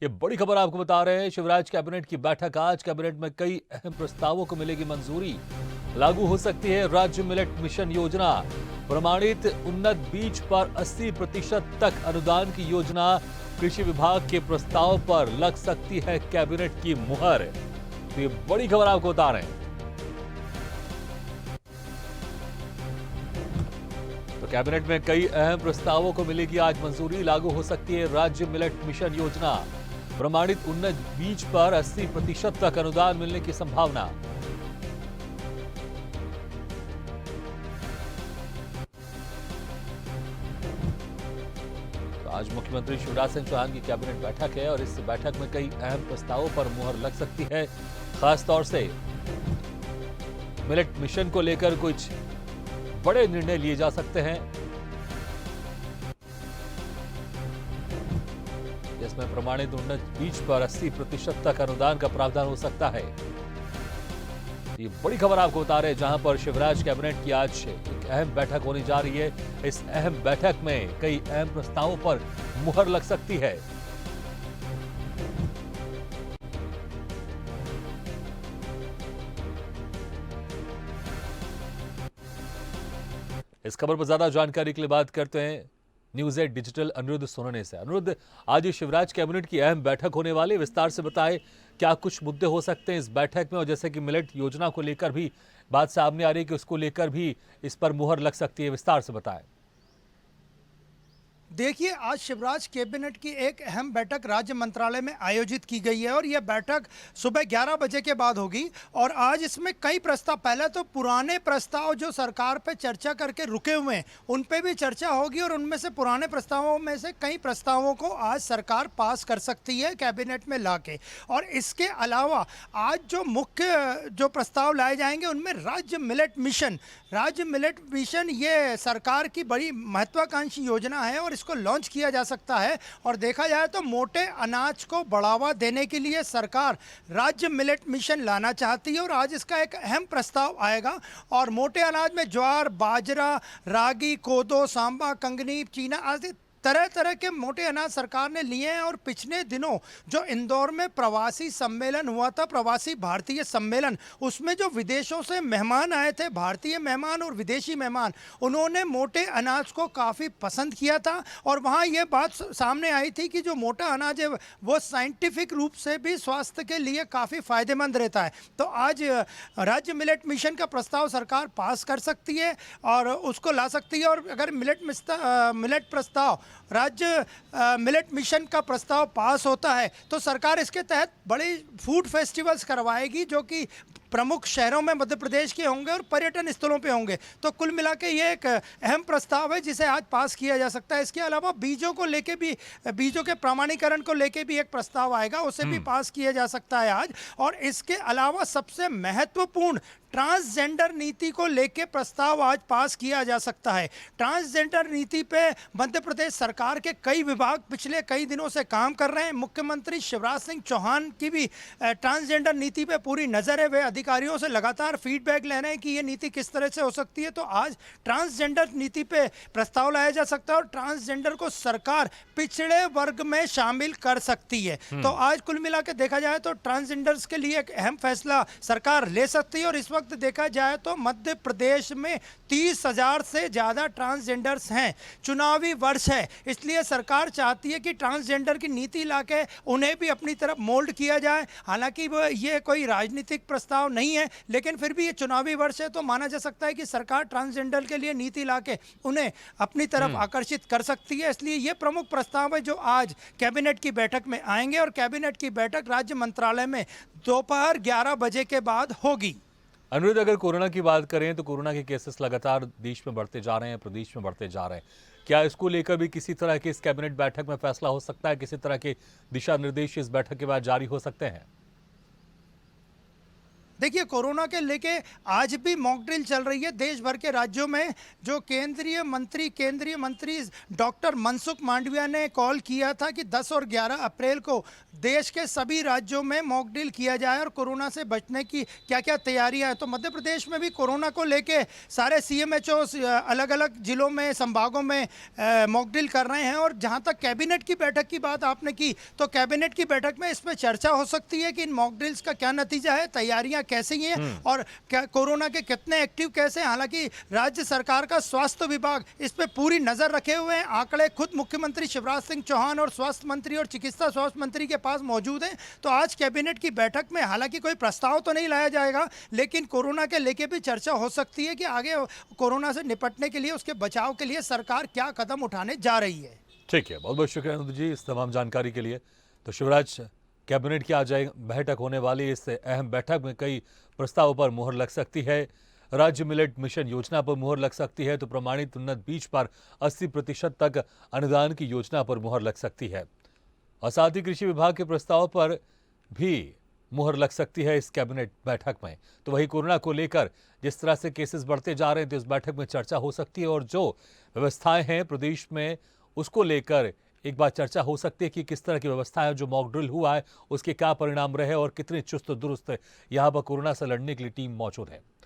ये बड़ी खबर आपको बता रहे हैं। शिवराज कैबिनेट की बैठक आज। कैबिनेट में कई अहम प्रस्तावों को मिलेगी मंजूरी। लागू हो सकती है राज्य मिलेट मिशन योजना। प्रमाणित उन्नत बीज पर 80% तक अनुदान की योजना। कृषि विभाग के प्रस्ताव पर लग सकती है कैबिनेट की मुहर। तो ये बड़ी खबर आपको बता रहे हैं। तो कैबिनेट में कई अहम प्रस्तावों को मिलेगी आज मंजूरी। लागू हो सकती है राज्य मिलेट मिशन योजना। प्रमाणित उन्नत बीज पर 80% तक अनुदान मिलने की संभावना। तो आज मुख्यमंत्री शिवराज सिंह चौहान की कैबिनेट बैठक है और इस बैठक में कई अहम प्रस्तावों पर मुहर लग सकती है। खासतौर से मिलेट मिशन को लेकर कुछ बड़े निर्णय लिए जा सकते हैं, जिसमें प्रमाणित उन्नत बीज पर 80% तक अनुदान का प्रावधान हो सकता है। ये बड़ी खबर आपको बता रहे हैं, जहां पर शिवराज कैबिनेट की आज एक अहम बैठक होने जा रही है। इस अहम बैठक में कई अहम प्रस्तावों पर मुहर लग सकती है। इस खबर पर ज्यादा जानकारी के लिए बात करते हैं न्यूज़ 8 डिजिटल अनिरुद्ध सोनने से। अनिरुद्ध, आज ये शिवराज कैबिनेट की अहम बैठक होने वाली, विस्तार से बताएं क्या कुछ मुद्दे हो सकते हैं इस बैठक में, और जैसे कि मिलेट योजना को लेकर भी बात सामने आ रही है कि उसको लेकर भी इस पर मुहर लग सकती है, विस्तार से बताएं। देखिए, आज शिवराज कैबिनेट की एक अहम बैठक राज्य मंत्रालय में आयोजित की गई है और यह बैठक सुबह 11 बजे के बाद होगी। और आज इसमें कई प्रस्ताव, पहले तो पुराने प्रस्ताव जो सरकार पे चर्चा करके रुके हुए हैं उन पे भी चर्चा होगी और उनमें से पुराने प्रस्तावों में से कई प्रस्तावों को आज सरकार पास कर सकती है कैबिनेट में लाके। और इसके अलावा आज जो मुख्य जो प्रस्ताव लाए जाएंगे उनमें राज्य मिलेट मिशन ये सरकार की बड़ी महत्वाकांक्षी योजना है और इसको लॉन्च किया जा सकता है। और देखा जाए तो मोटे अनाज को बढ़ावा देने के लिए सरकार राज्य मिलेट मिशन लाना चाहती है और आज इसका एक अहम प्रस्ताव आएगा। और मोटे अनाज में ज्वार, बाजरा, रागी, कोदो, सांबा, कंगनी, चीना आदि तरह तरह के मोटे अनाज सरकार ने लिए हैं। और पिछले दिनों जो इंदौर में प्रवासी सम्मेलन हुआ था, प्रवासी भारतीय सम्मेलन, उसमें जो विदेशों से मेहमान आए थे, भारतीय मेहमान और विदेशी मेहमान, उन्होंने मोटे अनाज को काफ़ी पसंद किया था। और वहाँ ये बात सामने आई थी कि जो मोटा अनाज है वो साइंटिफिक रूप से भी स्वास्थ्य के लिए काफ़ी फायदेमंद रहता है। तो आज राज्य मिलेट मिशन का प्रस्ताव सरकार पास कर सकती है और उसको ला सकती है। और अगर मिलेट प्रस्ताव, राज्य मिलेट मिशन का प्रस्ताव पास होता है तो सरकार इसके तहत बड़े फूड फेस्टिवल्स करवाएगी जो कि प्रमुख शहरों में मध्य प्रदेश के होंगे और पर्यटन स्थलों पे होंगे। तो कुल मिला के ये एक अहम प्रस्ताव है जिसे आज पास किया जा सकता है। इसके अलावा बीजों को लेके भी, बीजों के प्रमाणीकरण को लेके भी एक प्रस्ताव आएगा, उसे भी पास किया जा सकता है आज। और इसके अलावा सबसे महत्वपूर्ण ट्रांसजेंडर नीति को लेके प्रस्ताव आज पास किया जा सकता है। ट्रांसजेंडर नीति पे मध्य प्रदेश सरकार के कई विभाग पिछले कई दिनों से काम कर रहे हैं। मुख्यमंत्री शिवराज सिंह चौहान की भी ट्रांसजेंडर नीति पे पूरी नज़र है। वे अधिकारियों से लगातार फीडबैक ले रहे हैं कि ये नीति किस तरह से हो सकती है। तो आज ट्रांसजेंडर नीति पे प्रस्ताव लाया जा सकता है और ट्रांसजेंडर को सरकार पिछड़े वर्ग में शामिल कर सकती है। तो आज कुल मिला के देखा जाए तो ट्रांसजेंडर्स के लिए एक अहम फैसला सरकार ले सकती है। और इस वक्त देखा जाए तो मध्य प्रदेश में 30,000 से ज्यादा ट्रांसजेंडर्स हैं। चुनावी वर्ष है, इसलिए सरकार चाहती है कि ट्रांसजेंडर की नीति लाके उन्हें भी अपनी तरफ मोल्ड किया जाए। हालांकि वो ये कोई राजनीतिक प्रस्ताव नहीं है, लेकिन फिर भी ये चुनावी वर्ष है तो माना जा सकता है कि सरकार ट्रांसजेंडर के लिए नीति लाके उन्हें अपनी तरफ आकर्षित कर सकती है। इसलिए ये प्रमुख प्रस्ताव है जो आज कैबिनेट की बैठक में आएंगे और कैबिनेट की बैठक राज्य मंत्रालय में दोपहर 11 बजे के बाद होगी। अनुरुद्ध, अगर कोरोना की बात करें तो कोरोना के केसेस लगातार देश में बढ़ते जा रहे हैं, प्रदेश में बढ़ते जा रहे हैं। क्या इसको लेकर भी किसी तरह की इस कैबिनेट बैठक में फैसला हो सकता है? किसी तरह के दिशा निर्देश इस बैठक के बाद जारी हो सकते हैं? देखिए, कोरोना के लेके आज भी मॉक ड्रिल चल रही है देश भर के राज्यों में। जो केंद्रीय मंत्री डॉक्टर मनसुख मांडविया ने कॉल किया था कि 10 और 11 अप्रैल को देश के सभी राज्यों में मॉक ड्रिल किया जाए और कोरोना से बचने की क्या क्या तैयारियां हैं। तो मध्य प्रदेश में भी कोरोना को लेके सारे सीएमएचओ अलग अलग जिलों में, संभागों में मॉक ड्रिल कर रहे हैं। और जहां तक कैबिनेट की बैठक की बात आपने की, तो कैबिनेट की बैठक में इस पर चर्चा हो सकती है कि इन मॉक ड्रिल्स का क्या नतीजा है, तैयारियां कैसी हैं और क्या कोरोना के कितने एक्टिव कैसे हैं। हालांकि राज्य सरकार का स्वास्थ्य विभाग इस पे पूरी नजर रखे हुए हैं। आंकड़े खुद मुख्यमंत्री शिवराज सिंह चौहान और स्वास्थ्य मंत्री और चिकित्सा स्वास्थ्य मंत्री के पास मौजूद हैं। तो आज कैबिनेट की बैठक में हालांकि कोई प्रस्ताव तो नहीं लाया जाएगा, लेकिन कोरोना के लेके भी चर्चा हो सकती है कि आगे कोरोना से निपटने के लिए, उसके बचाव के लिए सरकार क्या कदम उठाने जा रही है। ठीक है, बहुत बहुत शुक्रिया अनुज जी इस तमाम जानकारी के लिए। तो शिवराज, कैबिनेट की आज बैठक होने वाली इस अहम बैठक में कई प्रस्तावों पर मुहर लग सकती है। राज्य मिलेट मिशन योजना पर मुहर लग सकती है, तो प्रमाणित उन्नत बीज पर 80% तक अनुदान की योजना पर मुहर लग सकती है और साथ ही कृषि विभाग के प्रस्ताव पर भी मुहर लग सकती है इस कैबिनेट बैठक में। तो वही कोरोना को लेकर जिस तरह से केसेस बढ़ते जा रहे हैं, तो इस बैठक में चर्चा हो सकती है और जो व्यवस्थाएं हैं प्रदेश में उसको लेकर एक बार चर्चा हो सकती है कि किस तरह की व्यवस्था है। जो मॉक ड्रिल हुआ है उसके क्या परिणाम रहे और कितने चुस्त दुरुस्त यहाँ पर कोरोना से लड़ने के लिए टीम मौजूद है।